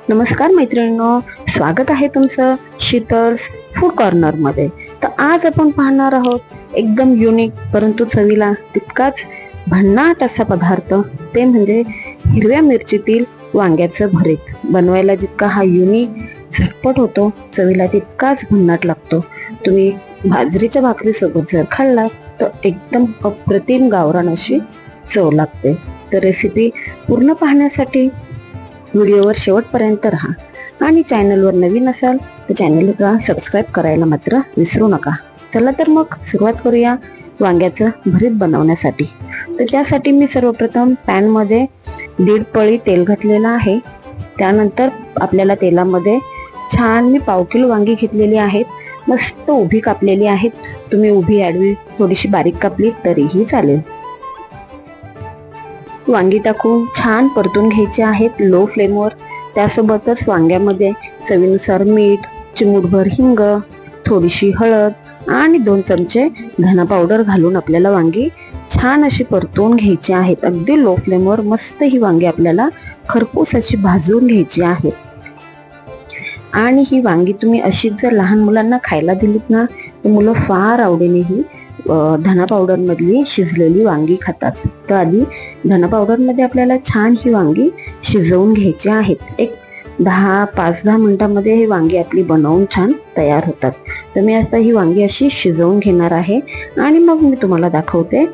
नमस्कार मैत्रिणींनो, स्वागत आहे तुमचं शीतल्स फूड कॉर्नर मध्ये। तर आज आपण पाहणार आहोत एकदम युनिक परंतु चवीला तितकाच भन्नाट असा पदार्थ, ते म्हणजे हिरव्या मिरचीतील वांग्याचं भरीत। बनवायला जितका हा युनिक झटपट होतो, चवीला तितकाच भन्नाट लागतो। तुम्ही बाजरीच्या भाकरी सोबत जर खाल्ला तर एकदम अप्रतिम गावरान अशी चव लागते। तर रेसिपी पूर्ण पाहण्यासाठी व्हिडिओवर शेवटपर्यंत राहा आणि चॅनलवर नवीन असाल तर चॅनलला सबस्क्राईब करायला मात्र विसरू नका। चला तर मग सुरुवात करूया वांग्याचं भरीत बनवण्यासाठी। तर त्यासाठी मी सर्वप्रथम पॅन मध्ये 1.5 पळी तेल घातलेलं आहे। त्यानंतर आपल्याला तेलामध्ये छान मी 1/2 किलो वांगी घेतलेली आहेत, मस्त उभी कापलेली आहेत। तुम्ही उभी आडवी थोडीशी बारीक कापली तरीही चालेल। वांगी टाकून छान परतून घ्यायचे आहेत लो फ्लेमवर। त्यासोबतच वांग्यामध्ये चवीनुसार मीठ, चिमूटभर हिंग, थोडीशी हळद आणि 2 चमचे धना पावडर घालून आपल्याला वांगी छान अशी परतून घ्यायची आहेत। अगदी लो फ्लेमवर मस्त ही वांगी आपल्याला खरपूस अशी भाजून घ्यायची आहेत। आणि ही वांगी तुम्ही अशीच जर लहान मुलांना खायला दिलीत ना तर मुलं फार आवडीने ही धना पावडर मधली शिजलेली वांगी खातात। तर आधी धना पावडर मध्ये आपल्याला छान ही वांगी शिजवून घ्यायची आहेत। एक 5-10 मिनिटांमध्ये ही वांगी आपली बनवून छान तयार होतात। तर मी आता ही वांगी अशी शिजवून घेणार आहे आणि मग मी तुम्हाला दाखवते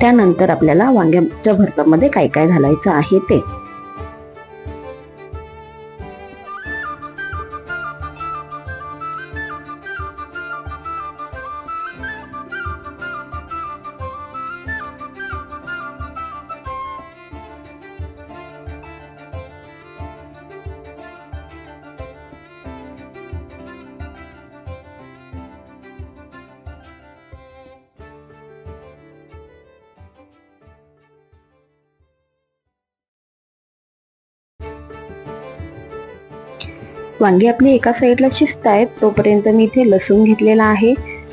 त्यानंतर आपल्याला वांग्याच्या भरतामध्ये काय काय घालायचं आहे ते। वांगी आपली एका साईडला शिजत आहेत तोपर्यंत मी इथे लसूण घेतलेला आहे,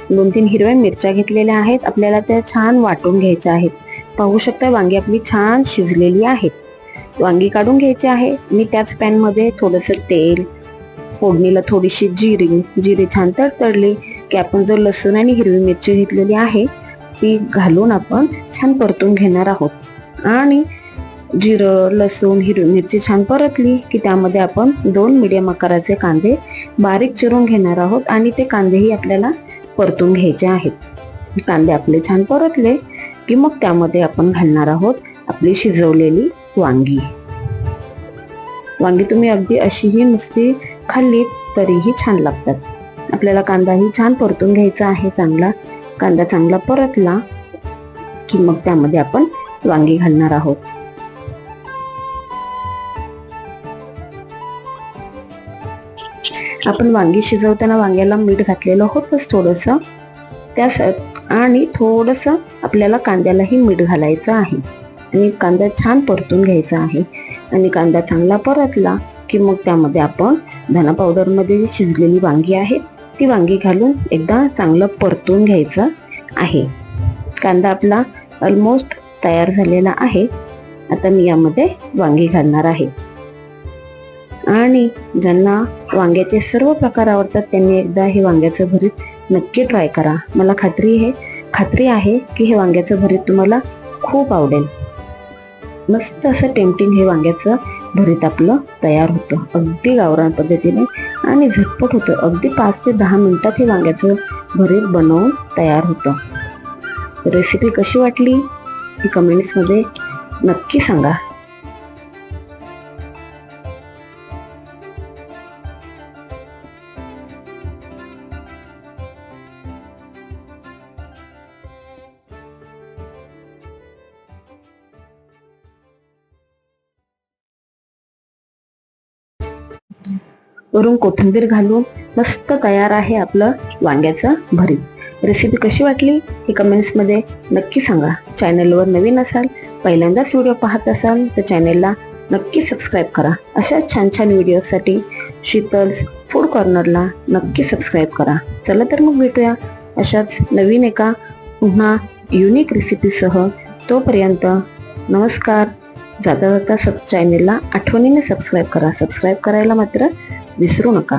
2-3 हिरव्या मिरच्या घेतलेल्या आहेत। आपल्याला त्या छान वाटून घ्यायच्या आहेत। पाहू शकता वांगी आपली छान शिजलेली आहेत। वांगी काढून घ्यायची आहे। मी त्याच पॅन मध्ये थोडंसं तेल, फोडणीला थोडीशी जिरी छान तडतडली की आपण जो लसूण आणि हिरवी मिरची घेतलेली आहे ती घालून आपण छान परतून घेणार आहोत। आणि जिरं, लसूण, हिरवी मिरची छान परतली की त्यामध्ये आपण 2 मीडियम आकाराचे कांदे बारीक चिरून घेणार आहोत आणि ते कांदेही आपल्याला परतून घ्यायचे आहेत। कांदे आपले छान परतले की मग त्यामध्ये आपण घालणार आहोत आपली शिजवलेली वांगी। वांगी तुम्ही अगदी अशीही नुसती खाल्लीत तरीही छान लागतात। आपल्याला कांदाही छान परतून घ्यायचा आहे। कांदा चांगला परतला की मग त्यामध्ये आपण वांगी घालणार आहोत। आपण वांगी शिजवताना वांग्याला मीठ घातलेलं होतंच थोडंसं, आणि थोडंसं आपल्याला कांद्यालाही मीठ घालायचं आहे आणि कांदा छान परतून घ्यायचा आहे। आणि कांदा चांगला परतला की मग त्यामध्ये आपण धना पावडर मध्ये जी शिजलेली वांगी आहेत ती वांगी घालून एकदा चांगलं परतून घ्यायचं आहे। कांदा आपला ऑलमोस्ट तयार झालेला आहे। आता मी यामध्ये वांगी घालणार आहे आणि ज्यांना वांग्याचे सर्व प्रकार आवडतात त्यांनी एकदा हे वांग्याचं भरीत नक्की ट्राय करा। मला खात्री आहे की हे वांग्याचं भरीत तुम्हाला खूप आवडेल। मस्त असं टेम्पटिंग हे वांग्याचं भरीत आपलं तयार होतं, अगदी गावरान पद्धतीने आणि झटपट होतं। अगदी 5 ते 10 मिनिटात हे वांग्याचं भरीत बनवून तयार होतं। रेसिपी कशी वाटली ही कमेंट्स मध्ये नक्की सांगा। वरून कोथिंबीर घालून मस्त तयार आहे आपलं वांग्याचं भरीत। रेसिपी कशी वाटली हे कमेंट्स मध्ये नक्की सांगा। चॅनलवर नवीन असाल, पहिल्यांदाच व्हिडिओ पाहत असाल तर चॅनलला नक्की सबस्क्राईब करा। अशा छान छान व्हिडिओसाठी शीतल्स फूड कॉर्नरला नक्की सबस्क्राईब करा। चला तर मग भेटूया अशाच नवीन एका पुन्हा युनिक रेसिपीसह। तोपर्यंत नमस्कार, जाता जाता चॅनेलला आठवणीने सबस्क्राईब करा. सबस्क्राईब करायला मात्र विसरू नका.